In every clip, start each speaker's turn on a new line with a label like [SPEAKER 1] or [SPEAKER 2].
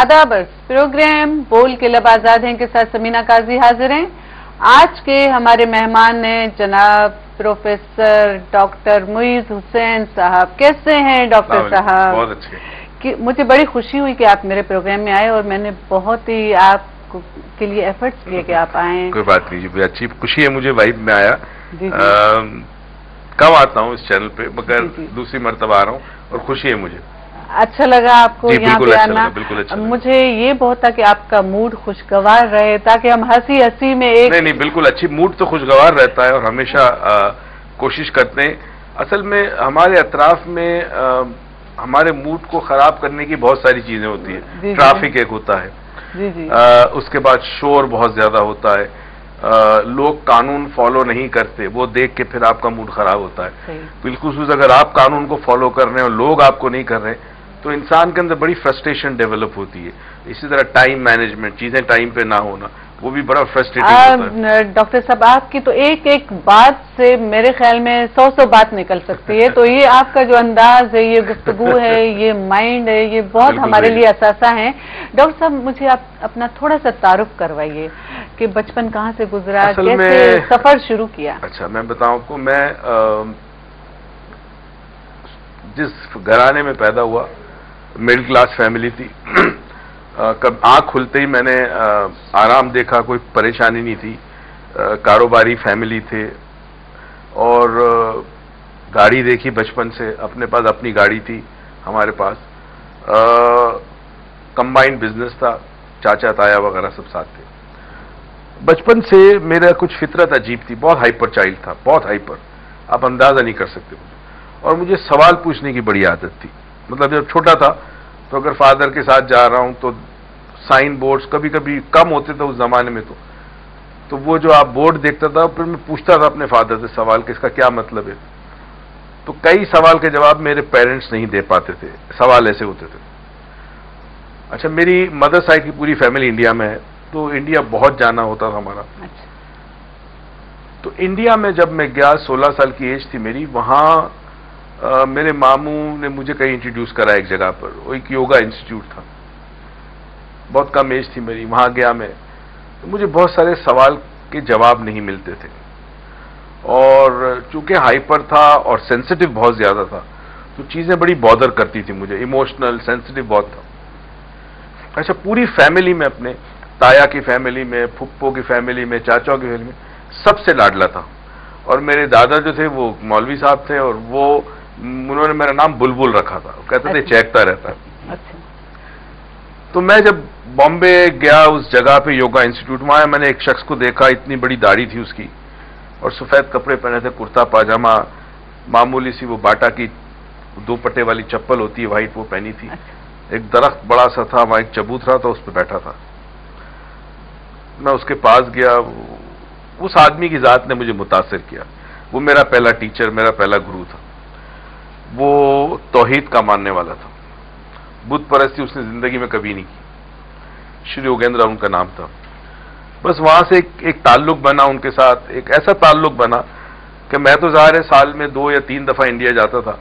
[SPEAKER 1] आदाब प्रोग्राम बोल के लब आजाद हैं के साथ समीना काजी हाजिर हैं। आज के हमारे मेहमान हैं जनाब प्रोफेसर डॉक्टर मुईज हुसैन साहब। कैसे हैं डॉक्टर साहब?
[SPEAKER 2] बहुत अच्छे।
[SPEAKER 1] मुझे बड़ी खुशी हुई कि आप मेरे प्रोग्राम में आए और मैंने बहुत ही आप के लिए एफर्ट्स किए कि आप आए।
[SPEAKER 2] कोई बात नहीं जी, अच्छी खुशी है मुझे, वाइब में आया।
[SPEAKER 1] जी
[SPEAKER 2] कम आता हूँ इस चैनल पे, मगर दूसरी मर्तबा आ रहा हूँ और खुशी है मुझे।
[SPEAKER 1] अच्छा लगा आपको यहाँ पे आना।
[SPEAKER 2] बिल्कुल अच्छा
[SPEAKER 1] मुझे ये बहुत था कि आपका मूड खुशगवार रहे ताकि हम हंसी हंसी में एक
[SPEAKER 2] नहीं बिल्कुल अच्छी, मूड तो खुशगवार रहता है और हमेशा कोशिश करते हैं। असल में हमारे अतराफ में हमारे मूड को खराब करने की बहुत सारी चीजें होती है। ट्रैफिक एक होता है
[SPEAKER 1] जी।
[SPEAKER 2] उसके बाद शोर बहुत ज्यादा होता है, लोग कानून फॉलो नहीं करते, वो देख के फिर आपका मूड खराब होता है। बिल्कुल अगर आप कानून को फॉलो कर रहे हैं और लोग आपको नहीं कर रहे तो इंसान के अंदर बड़ी फ्रस्ट्रेशन डेवलप होती है। इसी तरह टाइम मैनेजमेंट, चीजें टाइम पे ना होना, वो भी बड़ा फ्रस्ट्रेटिंग होता है।
[SPEAKER 1] डॉक्टर साहब आपकी तो एक एक बात से मेरे ख्याल में 100 बात निकल सकती है। तो ये आपका जो अंदाज है, ये गुफ्तगू है, ये माइंड है, ये बहुत हमारे लिए असासा है। डॉक्टर साहब मुझे आप अपना थोड़ा सा तारुफ करवाइए कि बचपन कहाँ से गुजरा, कैसे सफर शुरू किया।
[SPEAKER 2] अच्छा मैं बताऊं आपको, मैं जिस घराने में पैदा हुआ मिडिल क्लास फैमिली थी। कब आंख खुलते ही मैंने आराम देखा, कोई परेशानी नहीं थी, कारोबारी फैमिली थे और गाड़ी देखी बचपन से, अपने पास अपनी गाड़ी थी हमारे पास। कंबाइंड बिजनेस था, चाचा ताया वगैरह सब साथ थे। बचपन से मेरा कुछ फितरत अजीब थी, बहुत हाइपर चाइल्ड था, बहुत हाइपर, आप अंदाजा नहीं कर सकते मुझे। और मुझे सवाल पूछने की बड़ी आदत थी। मतलब जब छोटा था तो अगर फादर के साथ जा रहा हूं तो साइन बोर्ड्स कभी कभी कम होते थे उस जमाने में, तो वो जो आप बोर्ड देखता था फिर मैं पूछता था अपने फादर से सवाल कि इसका क्या मतलब है। तो कई सवाल के जवाब मेरे पेरेंट्स नहीं दे पाते थे, सवाल ऐसे होते थे। अच्छा मेरी मदर साइड की पूरी फैमिली इंडिया में है, तो इंडिया बहुत जाना होता था हमारा। तो इंडिया में जब मैं गया, 16 साल की एज थी मेरी, वहां मेरे मामू ने मुझे कहीं इंट्रोड्यूस करा एक जगह पर, वो एक योगा इंस्टीट्यूट था। बहुत कम एज थी मेरी, वहां गया मैं, तो मुझे बहुत सारे सवाल के जवाब नहीं मिलते थे। और चूंकि हाइपर था और सेंसिटिव बहुत ज्यादा था तो चीजें बड़ी बॉदर करती थी मुझे, इमोशनल सेंसिटिव बहुत था। अच्छा पूरी फैमिली में, अपने ताया की फैमिली में, फुप्पो की फैमिली में, चाचाओं की फैमिली में सबसे लाडला था। और मेरे दादा जो थे वो मौलवी साहब थे और वो उन्होंने मेरा नाम बुलबुल रखा था, कहते थे चहकता रहता है। तो मैं जब बॉम्बे गया उस जगह पे योगा इंस्टीट्यूट में आया, मैंने एक शख्स को देखा, इतनी बड़ी दाढ़ी थी उसकी और सफेद कपड़े पहने थे, कुर्ता पाजामा, मामूली सी वो बाटा की 2 पट्टे वाली चप्पल होती है वाइट, वो पहनी थी। एक दरख्त बड़ा सा था, वहां एक चबूतरा था, उस पर बैठा था। मैं उसके पास गया, उस आदमी की जात ने मुझे मुतासिर किया। वो मेरा पहला टीचर, मेरा पहला गुरु था। वो तौहीद का मानने वाला था, बुत परस्ती उसने जिंदगी में कभी नहीं की। श्री योगेंद्र उनका नाम था। बस वहां से एक ताल्लुक बना उनके साथ, एक ऐसा ताल्लुक बना कि मैं तो ज़ाहिर है साल में 2 या 3 दफा इंडिया जाता था।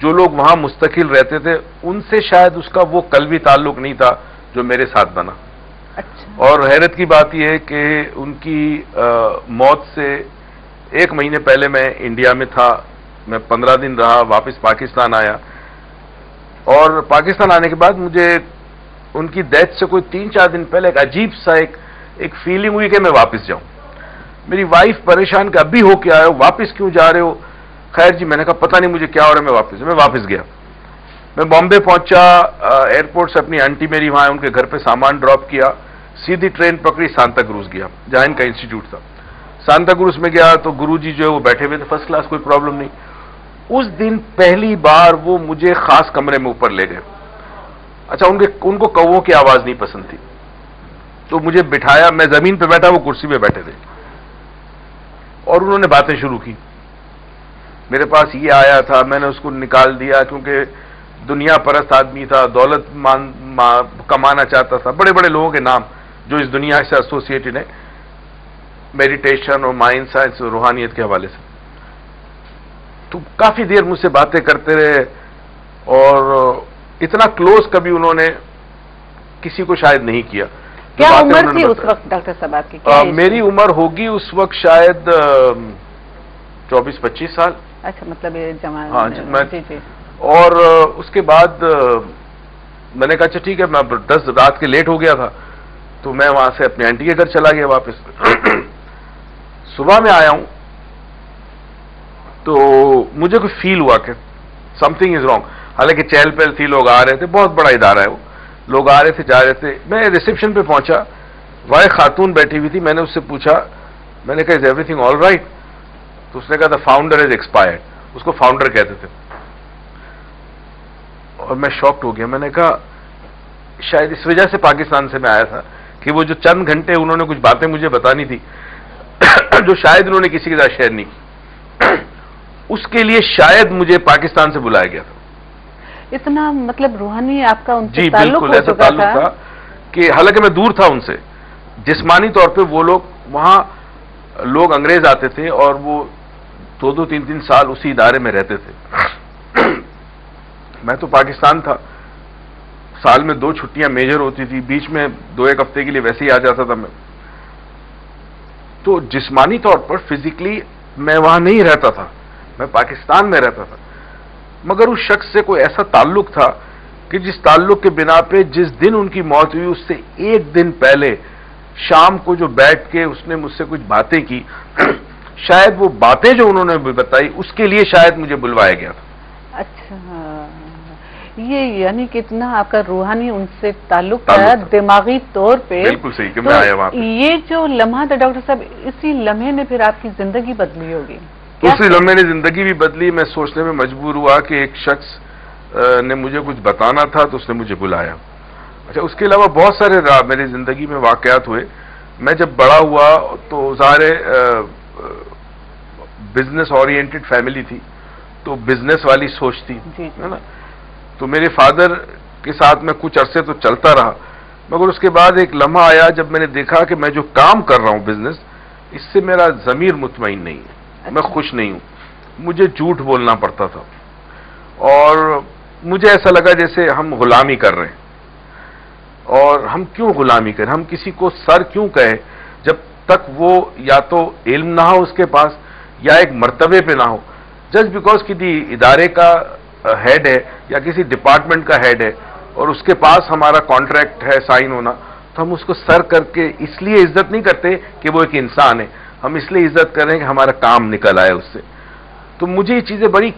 [SPEAKER 2] जो लोग वहां मुस्तकिल रहते थे उनसे शायद उसका वो कल्बी ताल्लुक नहीं था जो मेरे साथ बना। और हैरत की बात यह है कि उनकी मौत से 1 महीने पहले मैं इंडिया में था। मैं 15 दिन रहा, वापस पाकिस्तान आया और पाकिस्तान आने के बाद मुझे उनकी डेथ से कोई 3-4 दिन पहले एक अजीब सा एक फीलिंग हुई कि मैं वापस जाऊं। मेरी वाइफ परेशान कि अभी हो के आए हो, वापस क्यों जा रहे हो? खैर जी, मैंने कहा पता नहीं मुझे क्या हो रहा है, मैं वापस गया। मैं बॉम्बे पहुंचा, एयरपोर्ट से अपनी आंटी मेरी वहां, उनके घर पे सामान ड्रॉप किया, सीधी ट्रेन पकड़ी, सांता क्रूज गया, जहां इनका इंस्टीट्यूट था। सांता क्रूज में गया तो गुरुजी जो है वो बैठे हुए थे फर्स्ट क्लास, कोई प्रॉब्लम नहीं। उस दिन पहली बार वो मुझे खास कमरे में ऊपर ले गए। अच्छा उनको कौवों की आवाज नहीं पसंद थी, तो मुझे बिठाया, मैं जमीन पे बैठा, वो कुर्सी पे बैठे थे और उन्होंने बातें शुरू की। मेरे पास ये आया था, मैंने उसको निकाल दिया क्योंकि दुनिया परस्त आदमी था, दौलत कमाना चाहता था, बड़े बड़े लोगों के नाम जो इस दुनिया से एसोसिएटेड है, मेडिटेशन और माइंड साइंस और रूहानियत के हवाले से। तो काफी देर मुझसे बातें करते रहे और इतना क्लोज कभी उन्होंने किसी को शायद नहीं किया।
[SPEAKER 1] क्या उम्र थी उस वक्त डॉक्टर साहब आपकी?
[SPEAKER 2] मेरी उम्र होगी उस वक्त शायद 24-25 साल।
[SPEAKER 1] अच्छा, मतलब ये जवान।
[SPEAKER 2] हाँ
[SPEAKER 1] जी जी।
[SPEAKER 2] और उसके बाद मैंने कहा अच्छा ठीक है, मैं 10 रात के लेट हो गया था तो मैं वहां से अपनी आंटी के घर चला गया वापस। सुबह में आया हूं तो मुझे कुछ फील हुआ कि समथिंग इज रॉन्ग। हालांकि चहल पहल थी, लोग आ रहे थे, बहुत बड़ा इदारा है वो, लोग आ रहे थे जा रहे थे। मैं रिसेप्शन पे पहुंचा, वह खातून बैठी हुई थी। मैंने उससे पूछा, मैंने कहा इज एवरीथिंग ऑल राइट? तो उसने कहा द फाउंडर इज एक्सपायर्ड। उसको फाउंडर कहते थे। और मैं शॉक्ड हो गया। मैंने कहा शायद इस वजह से पाकिस्तान से मैं आया था कि वो जो चंद घंटे उन्होंने कुछ बातें मुझे बतानी थी जो शायद उन्होंने किसी के साथ शेयर नहीं की, उसके लिए शायद मुझे पाकिस्तान से बुलाया गया था।
[SPEAKER 1] इतना मतलब रूहानी आपका उनसे
[SPEAKER 2] जी
[SPEAKER 1] ताल्लुक
[SPEAKER 2] बिल्कुल, ऐसा ताल्लुक था कि हालांकि मैं दूर था उनसे, जिस्मानी तौर पे वो लोग, वहां लोग अंग्रेज आते थे और वो 2-2, 3-3 साल उसी इदारे में रहते थे। मैं तो पाकिस्तान था, साल में 2 छुट्टियां मेजर होती थी, बीच में 2-1 हफ्ते के लिए वैसे ही आ जाता था मैं। तो जिस्मानी तौर पर फिजिकली मैं वहां नहीं रहता था, मैं पाकिस्तान में रहता था, मगर उस शख्स से कोई ऐसा ताल्लुक था कि जिस ताल्लुक के बिना पे जिस दिन उनकी मौत हुई उससे 1 दिन पहले शाम को जो बैठ के उसने मुझसे कुछ बातें की, शायद वो बातें जो उन्होंने बताई उसके लिए शायद मुझे बुलवाया गया था।
[SPEAKER 1] अच्छा, ये यानी कितना आपका रूहानी उनसे ताल्लुक था दिमागी तौर पे।
[SPEAKER 2] बिल्कुल सही कि मैं आया वहां पे।
[SPEAKER 1] ये जो लम्हा था डॉक्टर साहब, इसी लम्हे ने फिर आपकी जिंदगी बदली होगी?
[SPEAKER 2] उसी लम्हे ने जिंदगी भी बदली। मैं सोचने में मजबूर हुआ कि एक शख्स ने मुझे कुछ बताना था तो उसने मुझे बुलाया। अच्छा, उसके अलावा बहुत सारे मेरी जिंदगी में वाकयात हुए। मैं जब बड़ा हुआ तो ज़ाहिर बिजनेस ओरिएंटेड फैमिली थी, तो बिजनेस वाली सोच थी, है ना। तो मेरे फादर के साथ मैं कुछ अरसे तो चलता रहा, मगर उसके बाद एक लम्हा आया जब मैंने देखा कि मैं जो काम कर रहा हूं बिजनेस, इससे मेरा ज़मीर मुतमईन नहीं है, मैं खुश नहीं हूं, मुझे झूठ बोलना पड़ता था और मुझे ऐसा लगा जैसे हम गुलामी कर रहे हैं। और हम क्यों गुलामी करें, हम किसी को सर क्यों कहें जब तक वो या तो इल्म ना हो उसके पास या एक मर्तबे पे ना हो। जस्ट बिकॉज किसी इदारे का हेड है या किसी डिपार्टमेंट का हेड है और उसके पास हमारा कॉन्ट्रैक्ट है साइन होना, तो हम उसको सर करके इसलिए इज्जत नहीं करते कि वो एक इंसान है, हम इसलिए इज्जत कर रहे हैं कि हमारा काम निकल आए उससे। तो मुझे ये चीजें बड़ी